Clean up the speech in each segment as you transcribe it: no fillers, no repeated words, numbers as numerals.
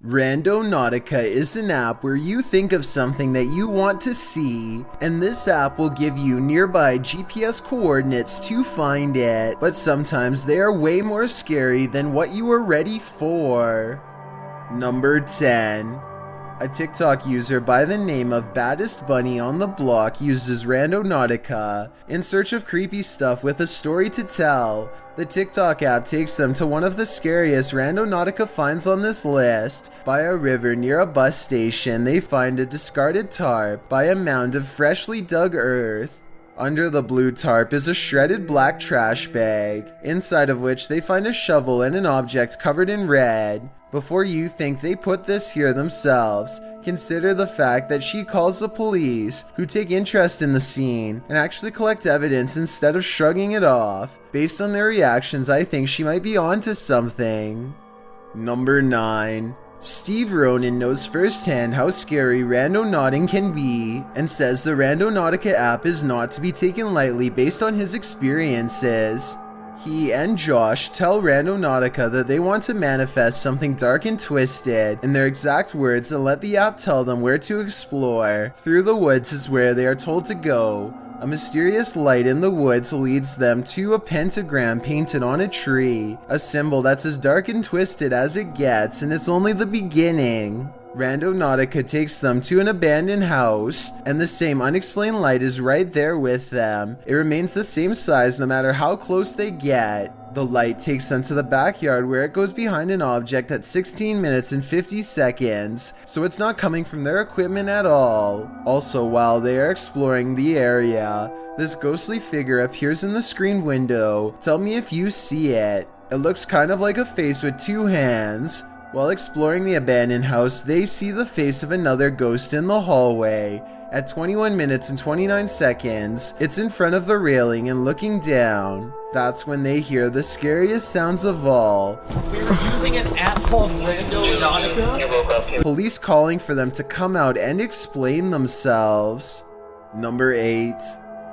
Randonautica is an app where you think of something that you want to see, and this app will give you nearby GPS coordinates to find it, but sometimes they are way more scary than what you are ready for. Number 10. A TikTok user by the name of Baddest Bunny on the Block uses Randonautica in search of creepy stuff with a story to tell. The TikTok app takes them to one of the scariest Randonautica finds on this list. By a river near a bus station, they find a discarded tarp by a mound of freshly dug earth. Under the blue tarp is a shredded black trash bag, inside of which they find a shovel and an object covered in red. Before you think they put this here themselves, consider the fact that she calls the police, who take interest in the scene and actually collect evidence instead of shrugging it off. Based on their reactions, I think she might be onto something. Number 9. Steve Ronan knows firsthand how scary randonauting can be, and says the Randonautica app is not to be taken lightly based on his experiences. He and Josh tell Randonautica that they want to manifest something dark and twisted in their exact words and let the app tell them where to explore. Through the woods is where they are told to go. A mysterious light in the woods leads them to a pentagram painted on a tree, a symbol that's as dark and twisted as it gets, and it's only the beginning. Randonautica takes them to an abandoned house, and the same unexplained light is right there with them. It remains the same size no matter how close they get. The light takes them to the backyard where it goes behind an object at 16 minutes and 50 seconds, so it's not coming from their equipment at all. Also, while they are exploring the area, this ghostly figure appears in the screen window. Tell me if you see it. It looks kind of like a face with two hands. While exploring the abandoned house, they see the face of another ghost in the hallway. At 21 minutes and 29 seconds, it's in front of the railing and looking down. That's when they hear the scariest sounds of all. We're using an app called Randonautica. Police calling for them to come out and explain themselves. Number 8.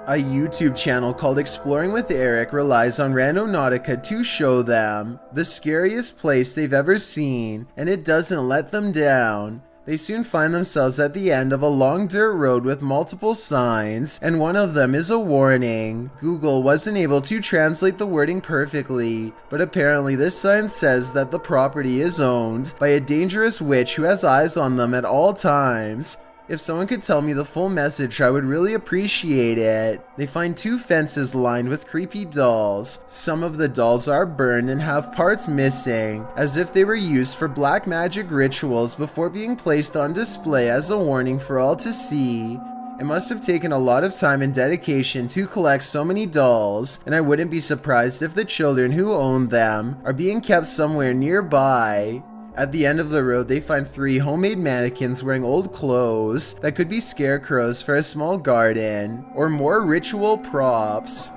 A YouTube channel called Exploring with Eric relies on Randonautica to show them the scariest place they've ever seen, and it doesn't let them down. They soon find themselves at the end of a long dirt road with multiple signs, and one of them is a warning. Google wasn't able to translate the wording perfectly, but apparently this sign says that the property is owned by a dangerous witch who has eyes on them at all times. If someone could tell me the full message, I would really appreciate it. They find two fences lined with creepy dolls. Some of the dolls are burned and have parts missing, as if they were used for black magic rituals before being placed on display as a warning for all to see. It must have taken a lot of time and dedication to collect so many dolls, and I wouldn't be surprised if the children who own them are being kept somewhere nearby. At the end of the road, they find 3 homemade mannequins wearing old clothes that could be scarecrows for a small garden, or more ritual props.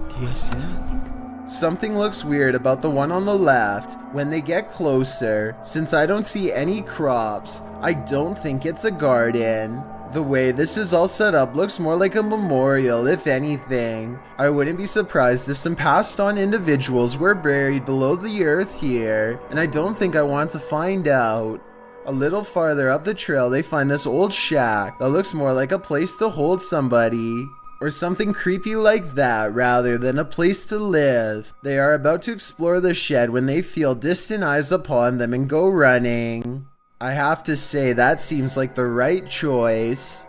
Do you see that? Something looks weird about the one on the left. When they get closer, since I don't see any crops, I don't think it's a garden. The way this is all set up looks more like a memorial, if anything. I wouldn't be surprised if some passed on individuals were buried below the earth here, and I don't think I want to find out. A little farther up the trail, they find this old shack that looks more like a place to hold somebody, or something creepy like that rather than a place to live. They are about to explore the shed when they feel distant eyes upon them and go running. I have to say that seems like the right choice.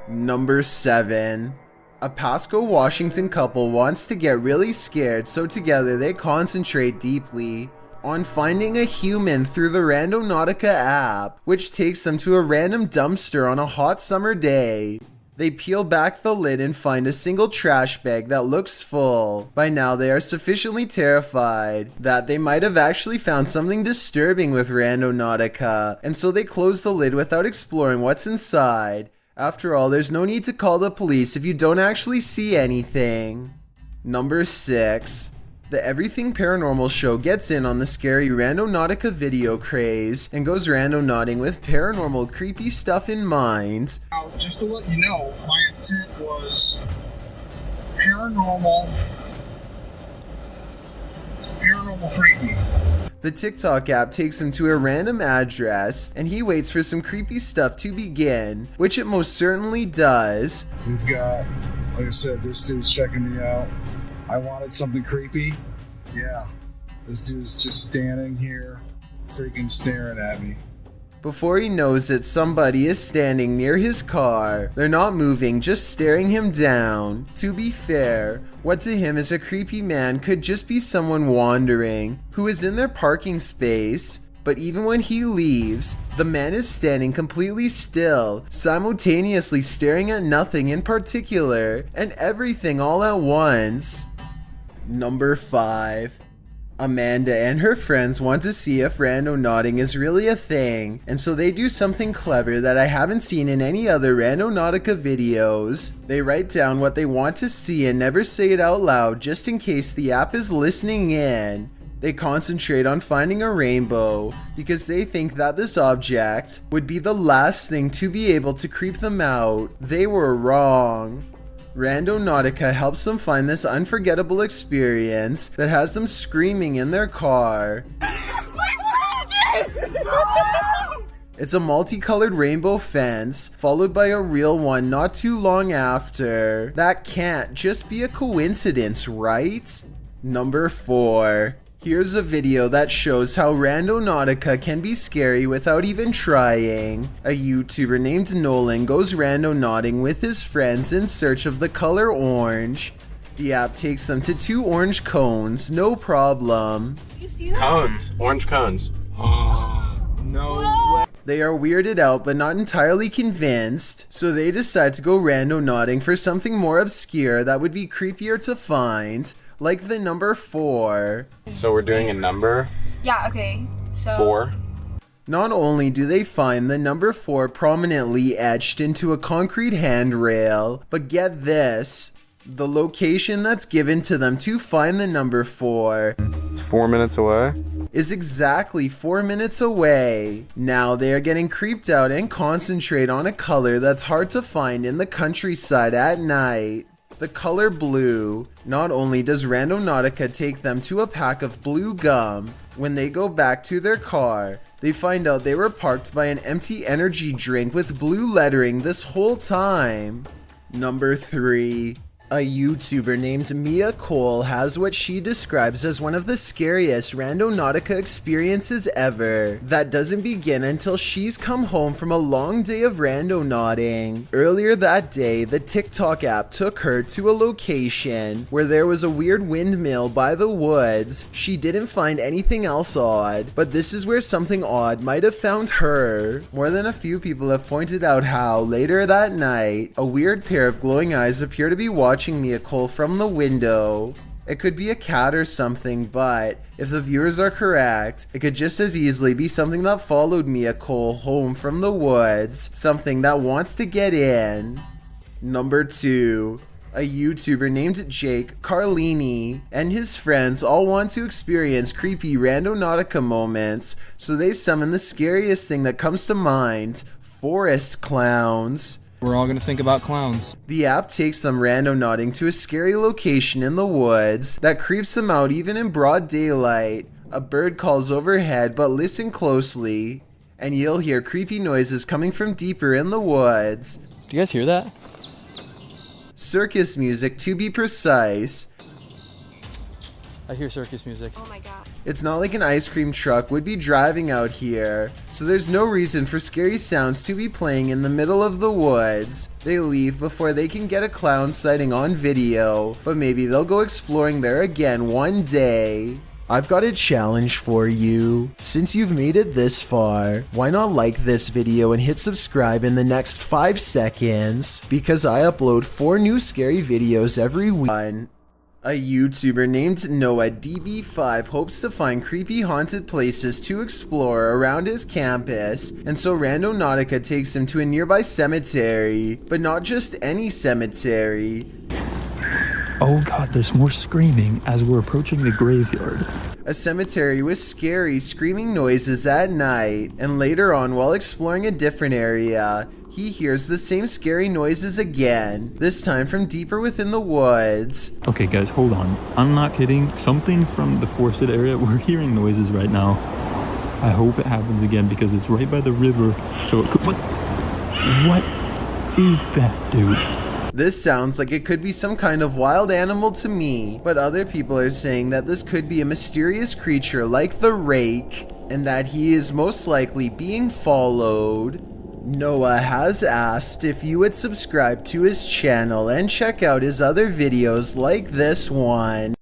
Number 7. A Pasco, Washington couple wants to get really scared, so together they concentrate deeply on finding a human through the Randonautica app, which takes them to a random dumpster on a hot summer day. They peel back the lid and find a single trash bag that looks full. By now they are sufficiently terrified that they might have actually found something disturbing with Randonautica, and so they close the lid without exploring what's inside. After all, there's no need to call the police if you don't actually see anything. Number 6. The Everything Paranormal show gets in on the scary Randonautica video craze and goes randonauting with paranormal creepy stuff in mind. Now, just to let you know, my intent was paranormal creepy. The TikTok app takes him to a random address, and he waits for some creepy stuff to begin, which it most certainly does. We've got, like I said, this dude's checking me out. I wanted something creepy. Yeah, this dude's just standing here, freaking staring at me. Before he knows it, somebody is standing near his car. They're not moving, just staring him down. To be fair, what to him is a creepy man could just be someone wandering who is in their parking space. But even when he leaves, the man is standing completely still, simultaneously staring at nothing in particular and everything all at once. Number 5. Amanda and her friends want to see if randonauting is really a thing, and so they do something clever that I haven't seen in any other Randonautica videos. They write down what they want to see and never say it out loud just in case the app is listening in. They concentrate on finding a rainbow because they think that this object would be the last thing to be able to creep them out. They were wrong. Randonautica helps them find this unforgettable experience that has them screaming in their car. It's a multicolored rainbow fence, followed by a real one not too long after. That can't just be a coincidence, right? Number 4. Here's a video that shows how Randonautica can be scary without even trying. A YouTuber named Nolan goes randonauting with his friends in search of the color orange. The app takes them to 2 orange cones, no problem. You see that? Cones. Orange cones. No way. They are weirded out but not entirely convinced, so they decide to go randonauting for something more obscure that would be creepier to find, like the number 4. So we're doing a number? Yeah, okay. So 4. Not only do they find the number 4 prominently etched into a concrete handrail, but get this, the location that's given to them to find the number 4 It's 4 minutes away. is exactly 4 minutes away. Now they are getting creeped out and concentrate on a color that's hard to find in the countryside at night. The color blue. Not only does Randonautica take them to a pack of blue gum, when they go back to their car, they find out they were parked by an empty energy drink with blue lettering this whole time. Number 3. A YouTuber named Mia Cole has what she describes as one of the scariest Randonautica experiences ever that doesn't begin until she's come home from a long day of randonauting. Earlier that day, the TikTok app took her to a location where there was a weird windmill by the woods. She didn't find anything else odd, but this is where something odd might have found her. More than a few people have pointed out how, later that night, a weird pair of glowing eyes appear to be watching Mia Cole from the window. It could be a cat or something, but if the viewers are correct, it could just as easily be something that followed Mia Cole home from the woods, something that wants to get in. Number 2. A YouTuber named Jake Carlini and his friends all want to experience creepy Randonautica moments, so they summon the scariest thing that comes to mind, forest clowns. We're all gonna think about clowns. The app takes them randonauting to a scary location in the woods that creeps them out even in broad daylight. A bird calls overhead, but listen closely, and you'll hear creepy noises coming from deeper in the woods. Do you guys hear that? Circus music, to be precise. I hear circus music. oh my god. It's not like an ice cream truck would be driving out here, so there's no reason for scary sounds to be playing in the middle of the woods. They leave before they can get a clown sighting on video, but maybe they'll go exploring there again one day. I've got a challenge for you. Since you've made it this far, why not like this video and hit subscribe in the next 5 seconds? Because I upload 4 new scary videos every week. A YouTuber named NoahDB5 hopes to find creepy haunted places to explore around his campus, and so Randonautica takes him to a nearby cemetery, but not just any cemetery. Oh god, there's more screaming as we're approaching the graveyard. a cemetery with scary screaming noises at night, and later on while exploring a different area, he hears the same scary noises again, this time from deeper within the woods. Okay guys, hold on. I'm not kidding. Something from the forested area, we're hearing noises right now. I hope it happens again because it's right by the river. So it could, what is that, dude? This sounds like it could be some kind of wild animal to me, but other people are saying that this could be a mysterious creature like the rake, and that he is most likely being followed. Noah has asked if you would subscribe to his channel and check out his other videos like this one.